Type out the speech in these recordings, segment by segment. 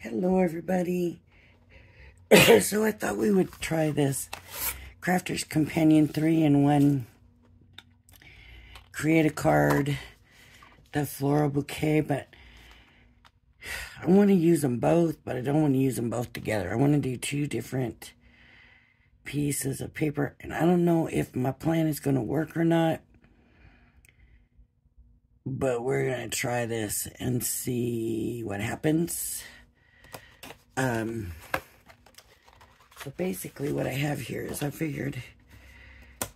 Hello everybody. So I thought we would try this Crafter's Companion 3-in-1 create a card, the floral bouquet, but I want to use them both, but I don't want to use them both together. I want to do two different pieces of paper, and I don't know if my plan is going to work or not, but we're going to try this and see what happens. So basically what I have here is I figured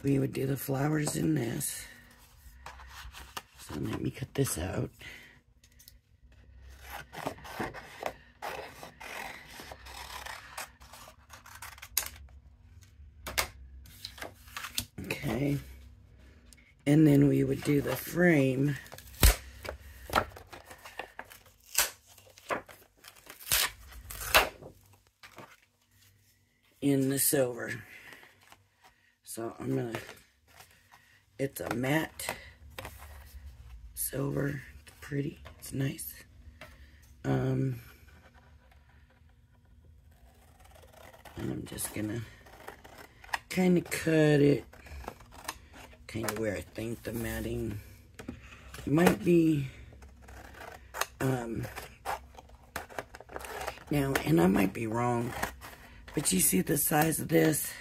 we would do the flowers in this. So let me cut this out. Okay. And then we would do the frame in the silver. So I'm gonna, it's a matte silver. It's pretty, it's nice. And I'm just gonna kind of cut it kind of where I think the matting might be. Now, and I might be wrong, but you see the size of this?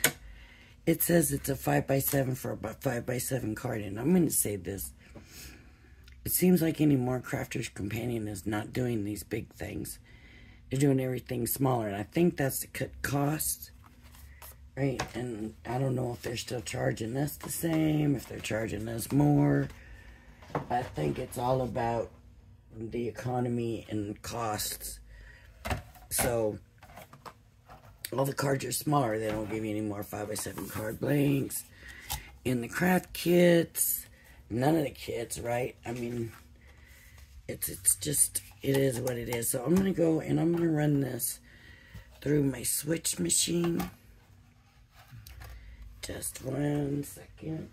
It says it's a 5x7 for about 5x7 card, and I'm going to say this. It seems like anymore Crafter's Companion is not doing these big things. They're doing everything smaller, and I think that's to cut costs, right? And I don't know if they're still charging us the same, if they're charging us more. I think it's all about the economy and costs. So all the cards are smaller. They don't give you any more 5x7 card blanks. In the craft kits, none of the kits, right? I mean, it's just, it is what it is. So I'm going to go and I'm going to run this through my switch machine. Just 1 second.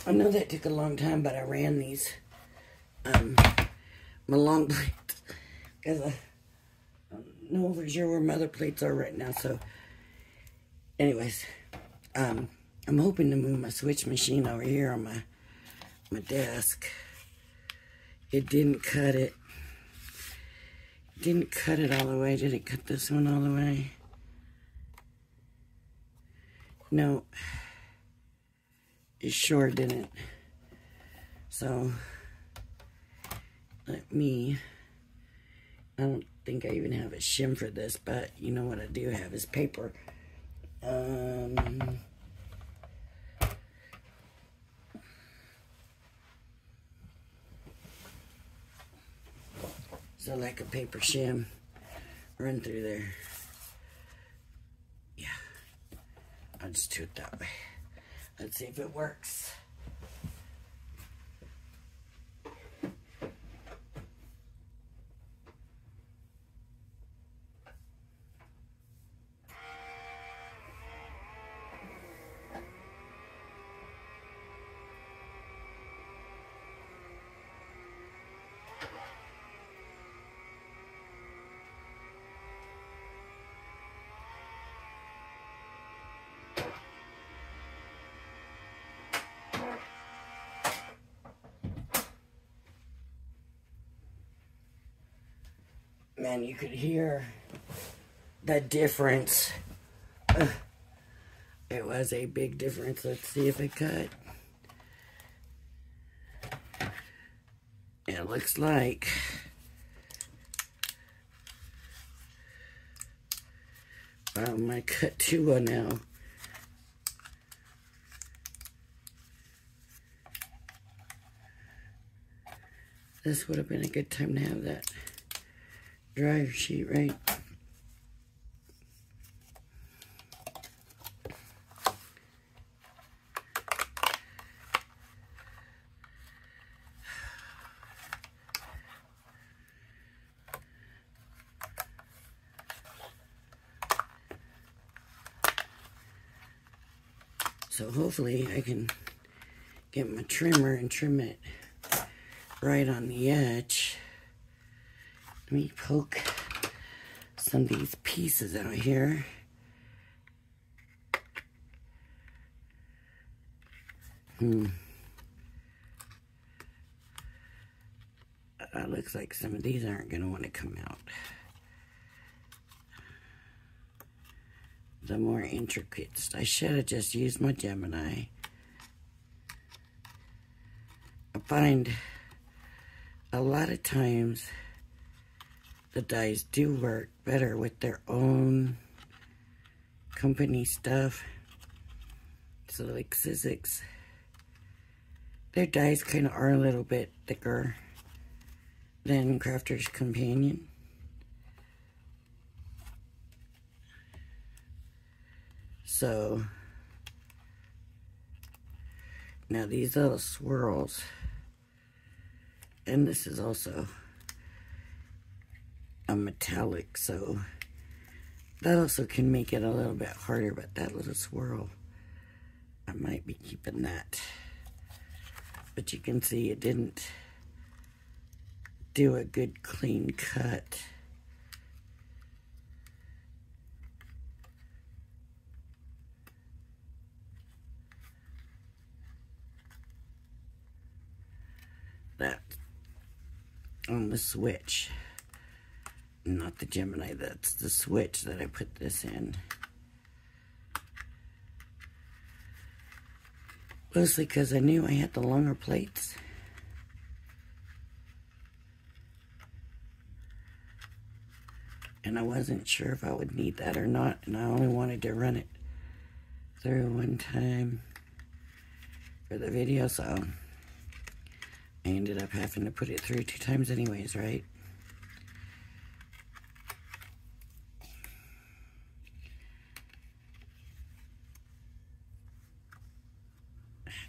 I know that took a long time, but I ran these, my long plates, because I don't know for sure where my other plates are right now, so, anyways, I'm hoping to move my switch machine over here on my desk. It didn't cut it. It didn't cut it all the way. Did it cut this one all the way? No. It sure didn't. So, I don't think I even have a shim for this, but you know what I do have is paper. So like a paper shim, run through there. Yeah, I'll just do it that way. Let's see if it works. Man, you could hear the difference. It was a big difference. Let's see if it cut. It looks like I might cut 2 now. This would have been a good time to have that dryer sheet, right? So hopefully I can get my trimmer and trim it right on the edge. Let me poke some of these pieces out here. Looks like some of these aren't going to want to come out. The more intricate. I should have just used my Gemini. I find a lot of times the dies do work better with their own company stuff. So like Sizzix, their dies kind of are a little bit thicker than Crafter's Companion. So now these little swirls, and this is also a metallic, so that also can make it a little bit harder, but that little swirl, I might be keeping that. But you can see it didn't do a good clean cut. That on the switch, not the Gemini, that's the switch that I put this in. Mostly because I knew I had the longer plates. And I wasn't sure if I would need that or not, and I only wanted to run it through one time for the video, so I ended up having to put it through 2 times anyways, right?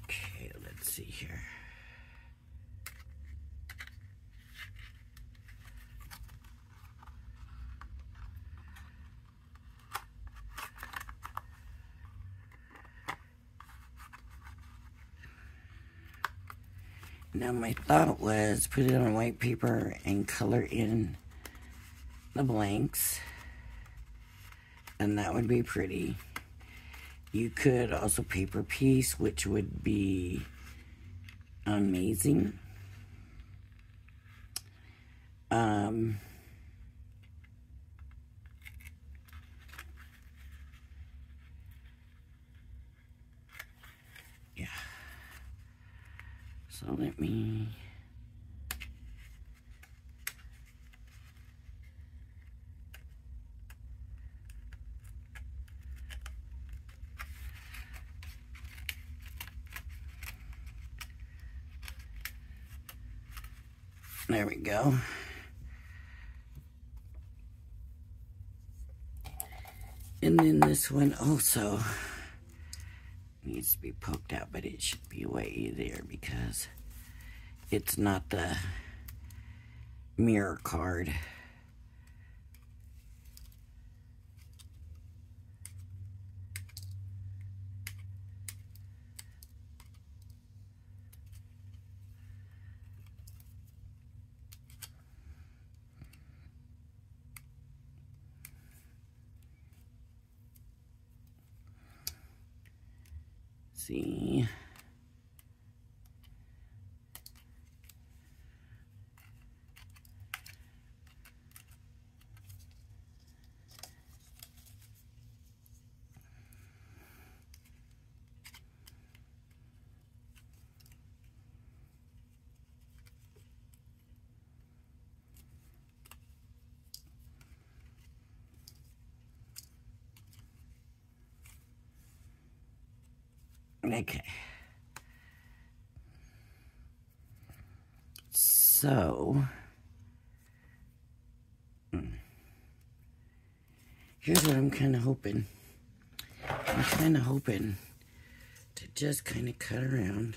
Okay, let's see here. Now my thought was put it on white paper and color in the blanks, and that would be pretty. You could also paper piece, which would be amazing. Yeah. So let me... There we go. And then this one also needs to be poked out, but it should be way easier because it's not the mirror card. See. Okay. So, Here's what I'm kind of hoping. I'm kind of hoping to just kind of cut around.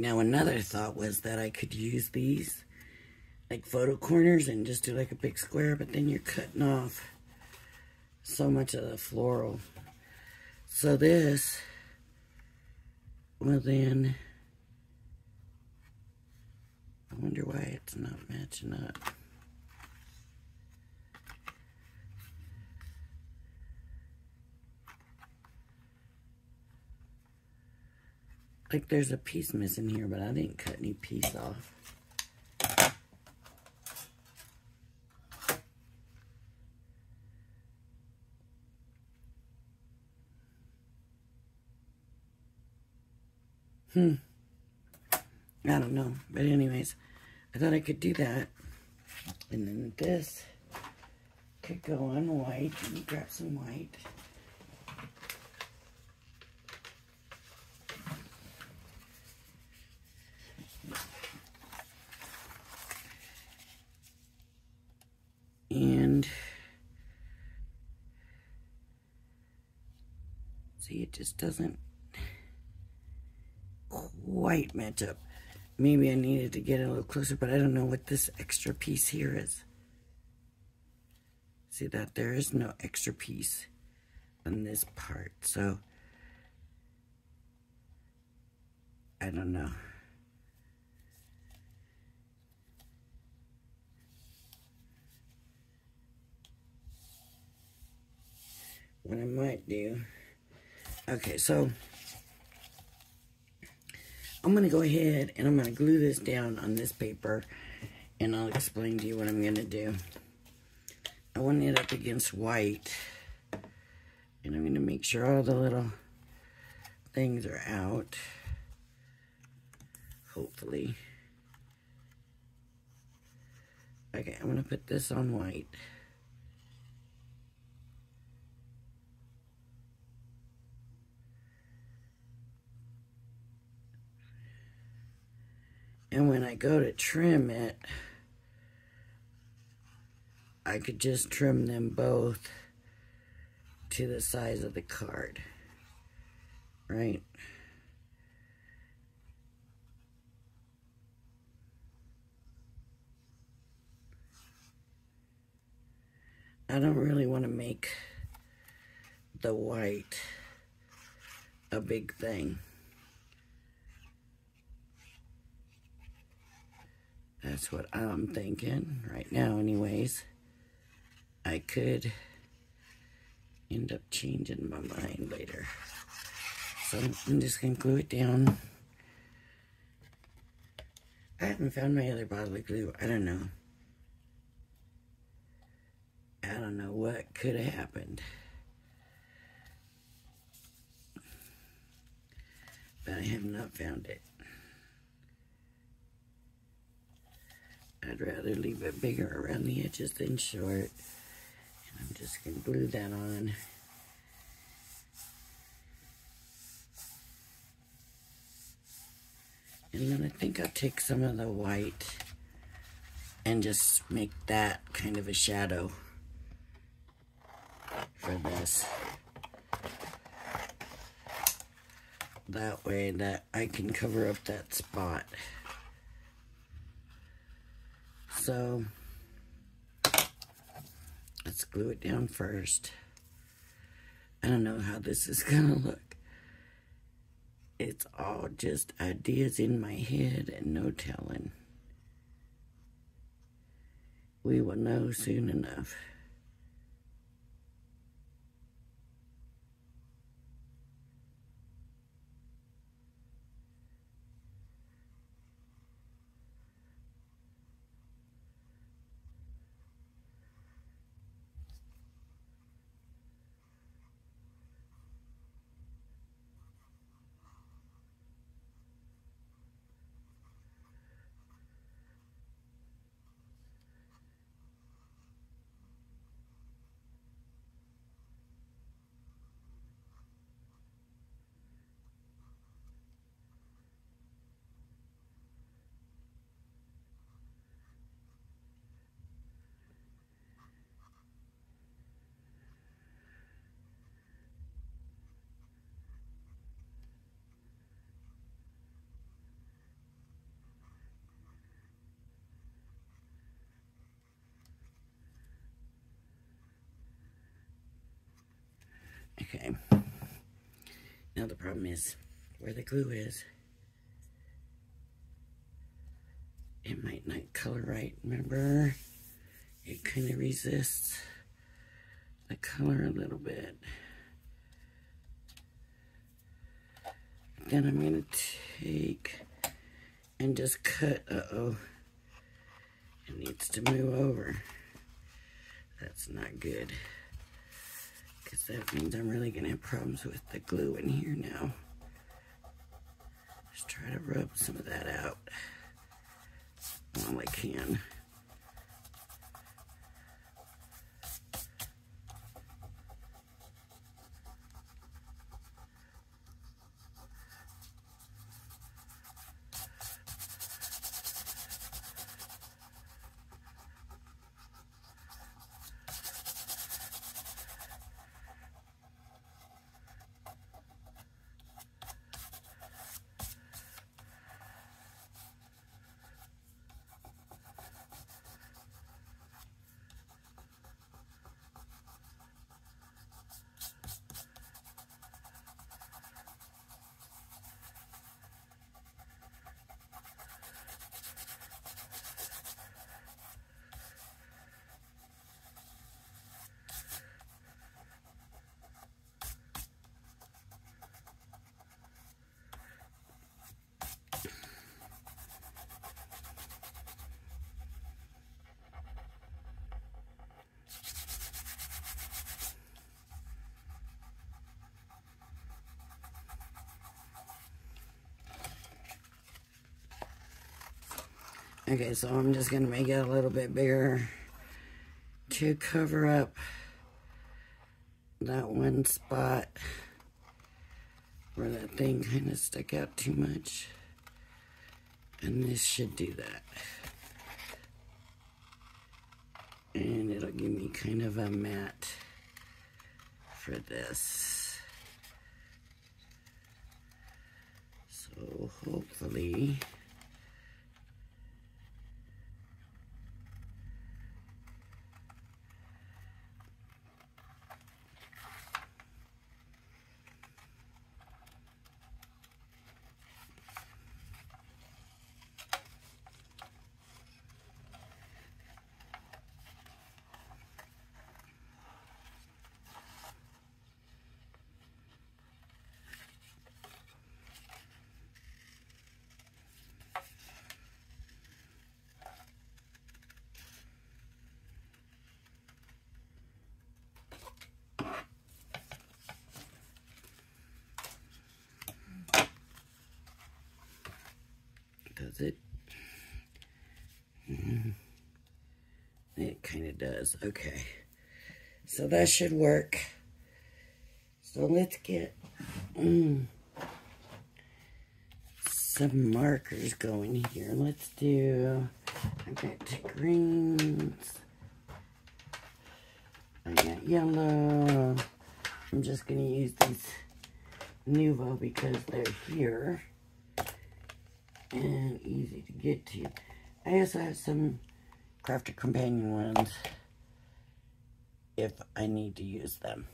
Now another thought was that I could use these like photo corners and just do like a big square, but then you're cutting off so much of the floral. So this will then, I wonder why it's not matching up. Like there's a piece missing here, but I didn't cut any piece off. I don't know. But anyways, I thought I could do that. And then this could go on white. Let me grab some white. And see, it just doesn't quite match up. Maybe I needed to get it a little closer, but I don't know what this extra piece here is. See that there is no extra piece on this part, so I don't know. What I might do, okay, so I'm going to go ahead and I'm going to glue this down on this paper, and I'll explain to you what I'm going to do. I want it up against white, and I'm going to make sure all the little things are out, hopefully. Okay, I'm going to put this on white. And when I go to trim it, I could just trim them both to the size of the card, right? I don't really want to make the white a big thing. That's what I'm thinking right now anyways. I could end up changing my mind later. So I'm just going to glue it down. I haven't found my other bottle of glue. I don't know. I don't know what could have happened. But I have not found it. I'd rather leave it bigger around the edges than short. And I'm just going to glue that on. And then I think I'll take some of the white and just make that kind of a shadow for this. That way that I can cover up that spot. So let's glue it down first. I don't know how this is gonna look. It's all just ideas in my head and no telling. We will know soon enough. Okay. Now the problem is where the glue is. It might not color right. Remember, it kind of resists the color a little bit. Then I'm going to take and just cut. Uh-oh. It needs to move over. That's not good. Because that means I'm really going to have problems with the glue in here now. Just try to rub some of that out while I can. Okay, so I'm just going to make it a little bit bigger to cover up that one spot where that thing kind of stuck out too much. And this should do that. And it'll give me kind of a mat for this. So hopefully does it? It kind of does. Okay. So that should work. So let's get some markers going here. Let's do, I got greens. I got yellow. I'm just going to use these Nuvo because they're here and easy to get to. I also have some Crafter Companion ones if I need to use them.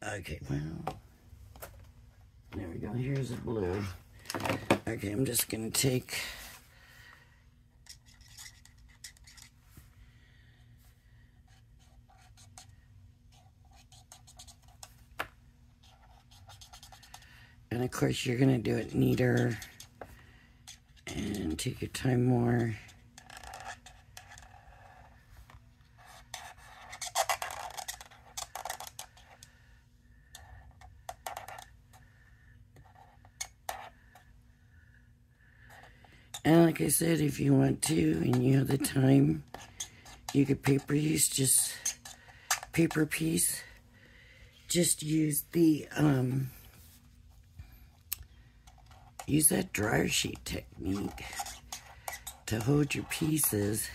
Okay, well, there we go. Here's the blue. Okay, I'm just going to take and of course you're going to do it neater and take your time more. And like I said, if you want to and you have the time, you could paper piece, just use the, use that dryer sheet technique to hold your pieces.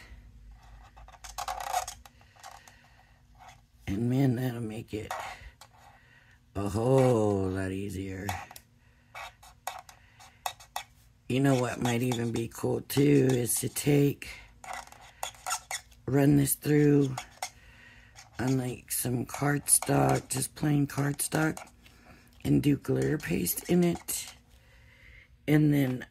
And man, that'll make it a whole lot easier. You know what might even be cool too is to run this through on like some cardstock, just plain cardstock, and do glitter paste in it. And then,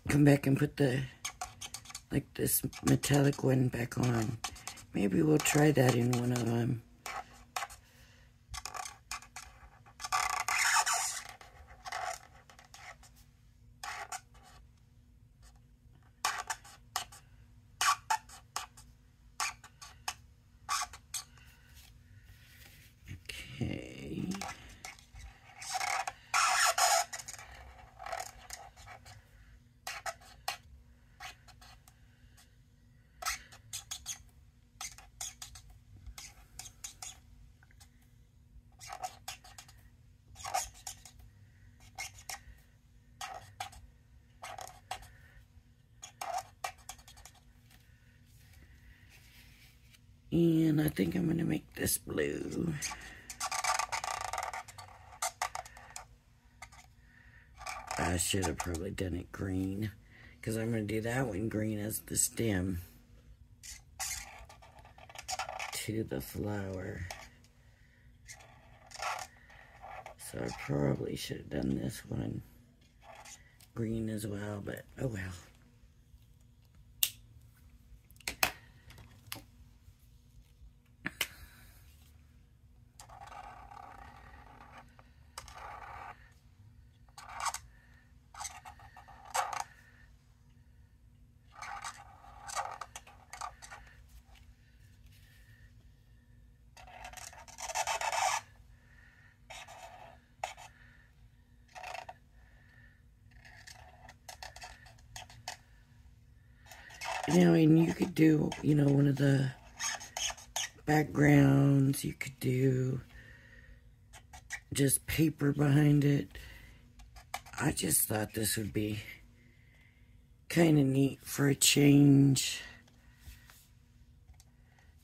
come back and put this metallic one back on. Maybe we'll try that in one of them. Okay. And I think I'm going to make this blue. I should have probably done it green, because I'm going to do that one green as the stem to the flower. So I probably should have done this one green as well, but oh well. You know, and you could do, you know, one of the backgrounds. You could do just paper behind it. I just thought this would be kind of neat for a change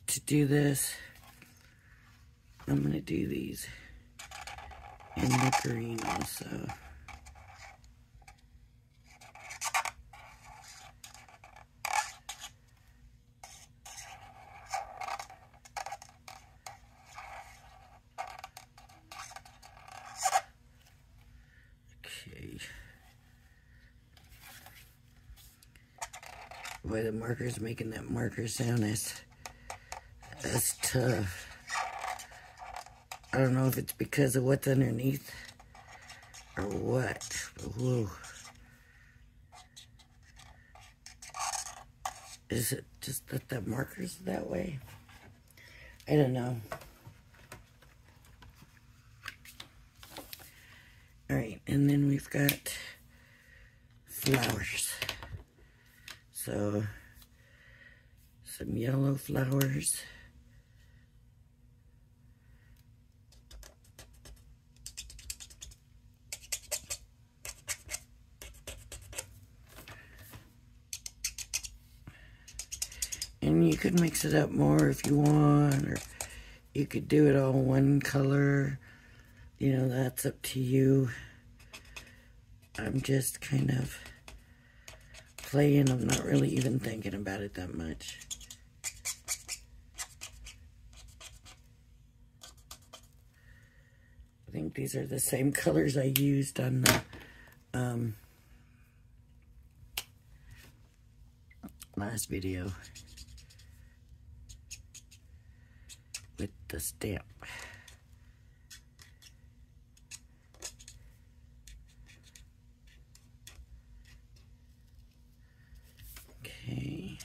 to do this. I'm going to do these in the green also. Boy, the marker's making that marker sound. That's tough. I don't know if it's because of what's underneath or what. But whoa. Is it just that the marker's that way? I don't know. Alright, and then we've got flowers. So, some yellow flowers. And you could mix it up more if you want, or you could do it all one color. You know, that's up to you. I'm just kind of playing. I'm not really even thinking about it that much. I think these are the same colors I used on the last video with the stamp. Okay.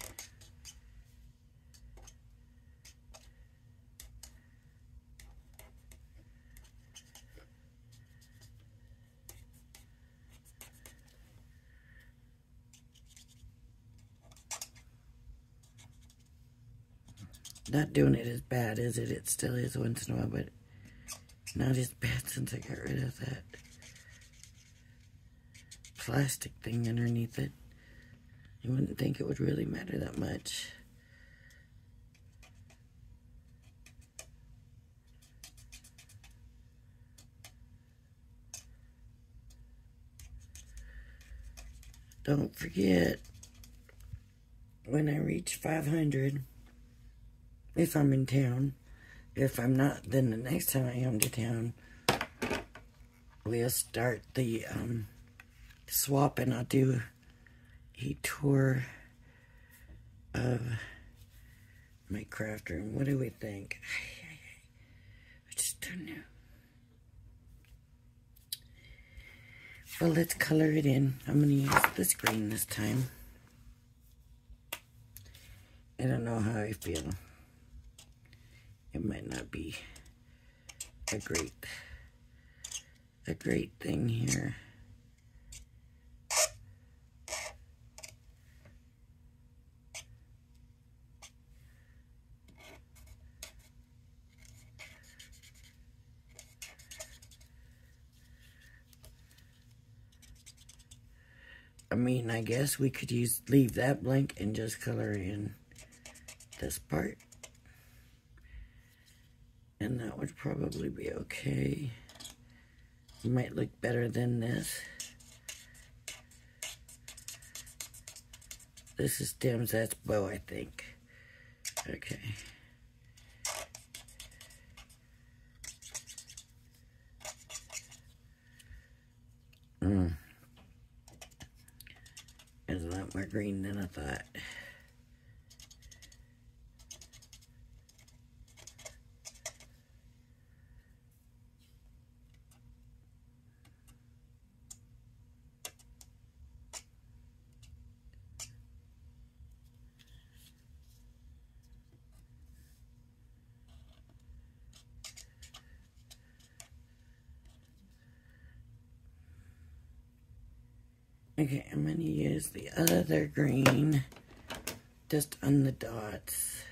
Not doing it as bad, is it? It still is once in a while, but not as bad since I got rid of that plastic thing underneath it. You wouldn't think it would really matter that much. Don't forget, when I reach 500, if I'm in town, if I'm not, then the next time I come to town, we'll start the swap, and I'll do a tour of my craft room. What do we think? I just don't know. Well, let's color it in. I'm going to use this green this time. I don't know how I feel. It might not be a great thing here. I mean, I guess we could leave that blank and just color in this part. And that would probably be okay. It might look better than this. This is stems, that's bow, I think. Okay. There's a lot more green than I thought. Okay, I'm going to use the other green just on the dots.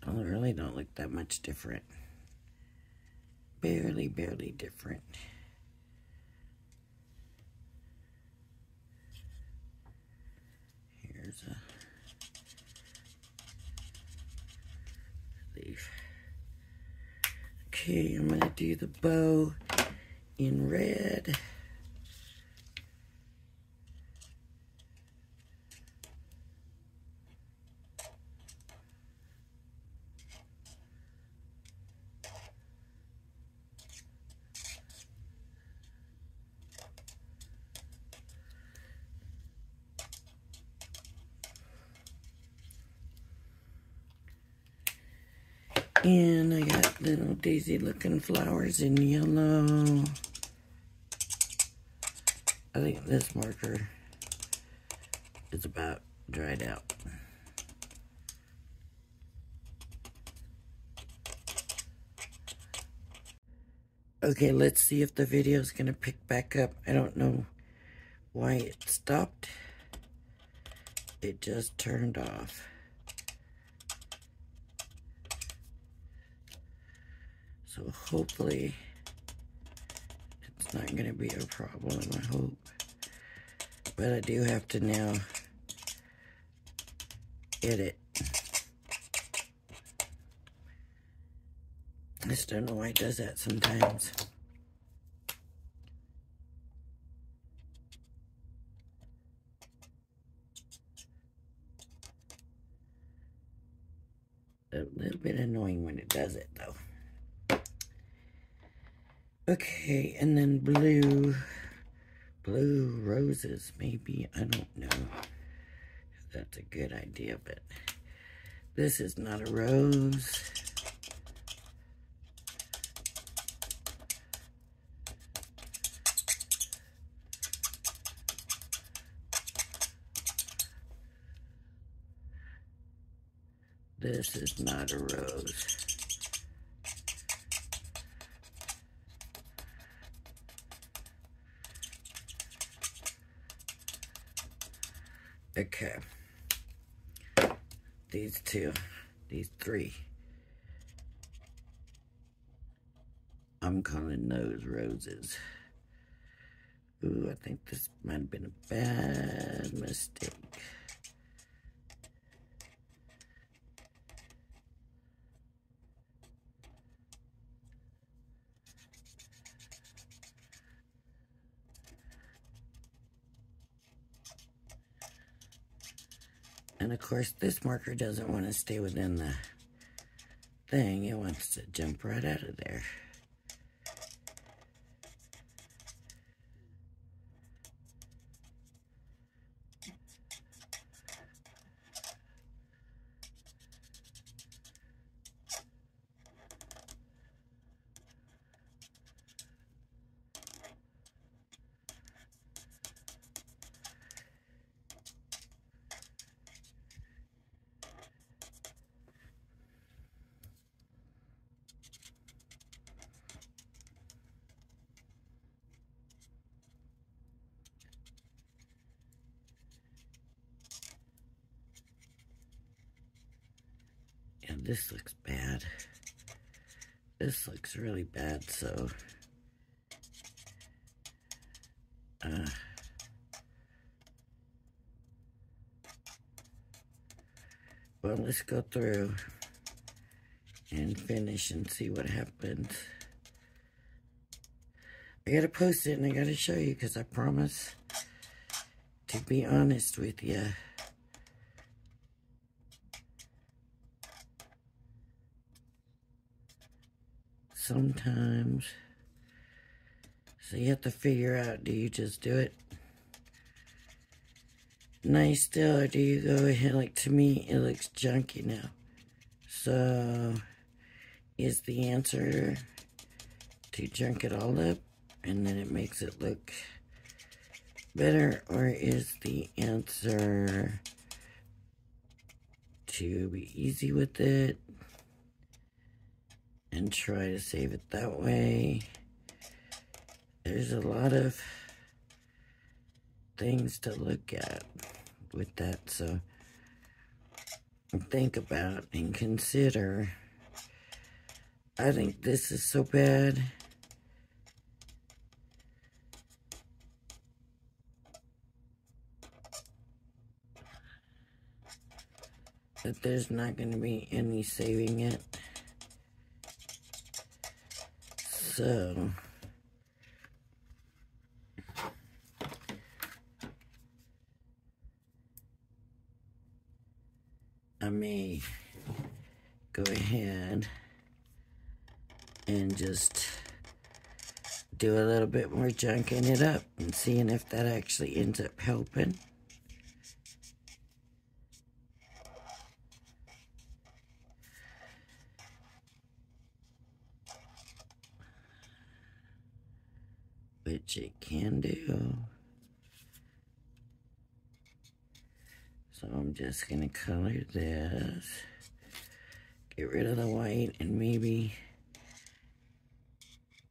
Oh, it really don't look that much different. Barely different. Here's a leaf. Okay, I'm going to do the bow in red. And I got little daisy looking flowers in yellow. I think this marker is about dried out. Okay, let's see if the video is going to pick back up. I don't know why it stopped. It just turned off. So hopefully it's not going to be a problem, I hope. But I do have to now edit. I just don't know why it does that sometimes. A little bit annoying when it does it, though. Okay, and then blue roses, maybe. I don't know if that's a good idea, but this is not a rose. This is not a rose. Okay. These two. These three. I'm calling those roses. Ooh, I think this might have been a bad mistake. And of course, this marker doesn't want to stay within the thing. It wants to jump right out of there. Yeah, this looks bad. This looks really bad, so... well, let's go through and finish and see what happens. I gotta post it and I gotta show you because I promise to be honest with you. Sometimes, so you have to figure out, do you just do it nice still, or do you go ahead, like to me, it looks junky now. So, is the answer to junk it all up, and then it makes it look better, or is the answer to be easy with it, and try to save it that way? There's a lot of things to look at with that, so think about and consider. I think this is so bad. That there's not going to be any saving it. So, I may go ahead and just do a little bit more junking it up and seeing if that actually ends up helping. Which it can do. So I'm just gonna color this, get rid of the white, and maybe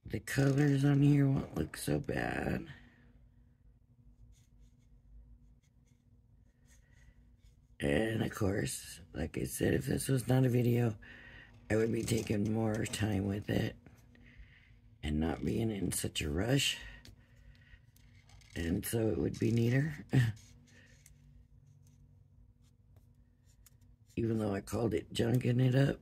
the colors on here won't look so bad. And of course, like I said, if this was not a video, I would be taking more time with it and not being in such a rush. And so it would be neater. Even though I called it junking it up.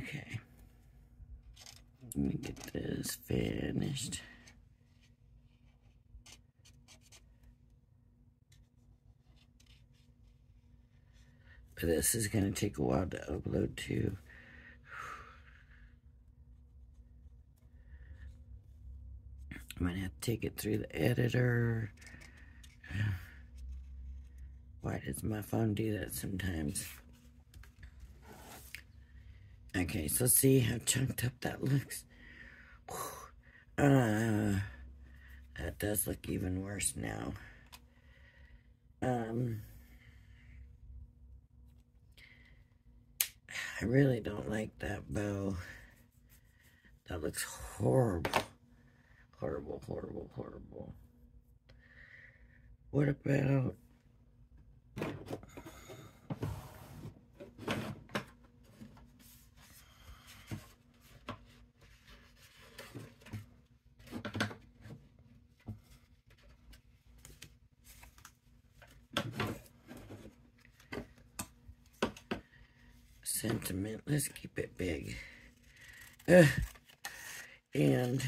Okay. Let me get this finished. But this is going to take a while to upload too. I'm going to have to take it through the editor. Why does my phone do that sometimes? Okay, so see how chunked up that looks? That does look even worse now. I really don't like that bow. That looks horrible. Horrible, horrible, horrible. What about... sentiment. Let's keep it big. And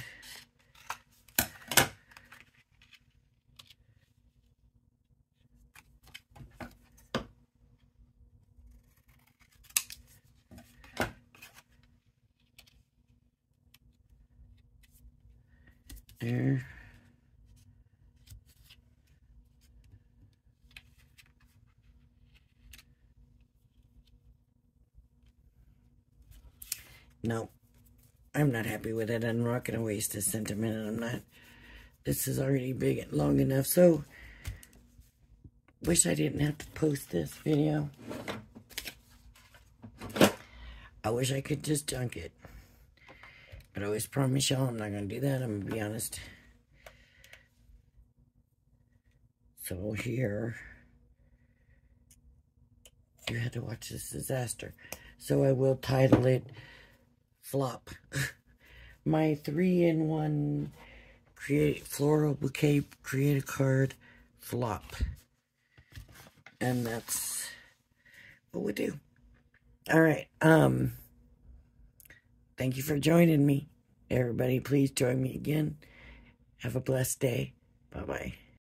there. No, I'm not happy with it. I'm not going to waste a sentiment, and I'm not. This is already big and long enough, so wish I didn't have to post this video. I wish I could just junk it. But I always promise y'all I'm not going to do that. I'm going to be honest. So here, you had to watch this disaster. So I will title it Flop. My 3-in-1 floral bouquet create a card flop. And that's what we do. Alright, thank you for joining me. Everybody, please join me again. Have a blessed day. Bye-bye.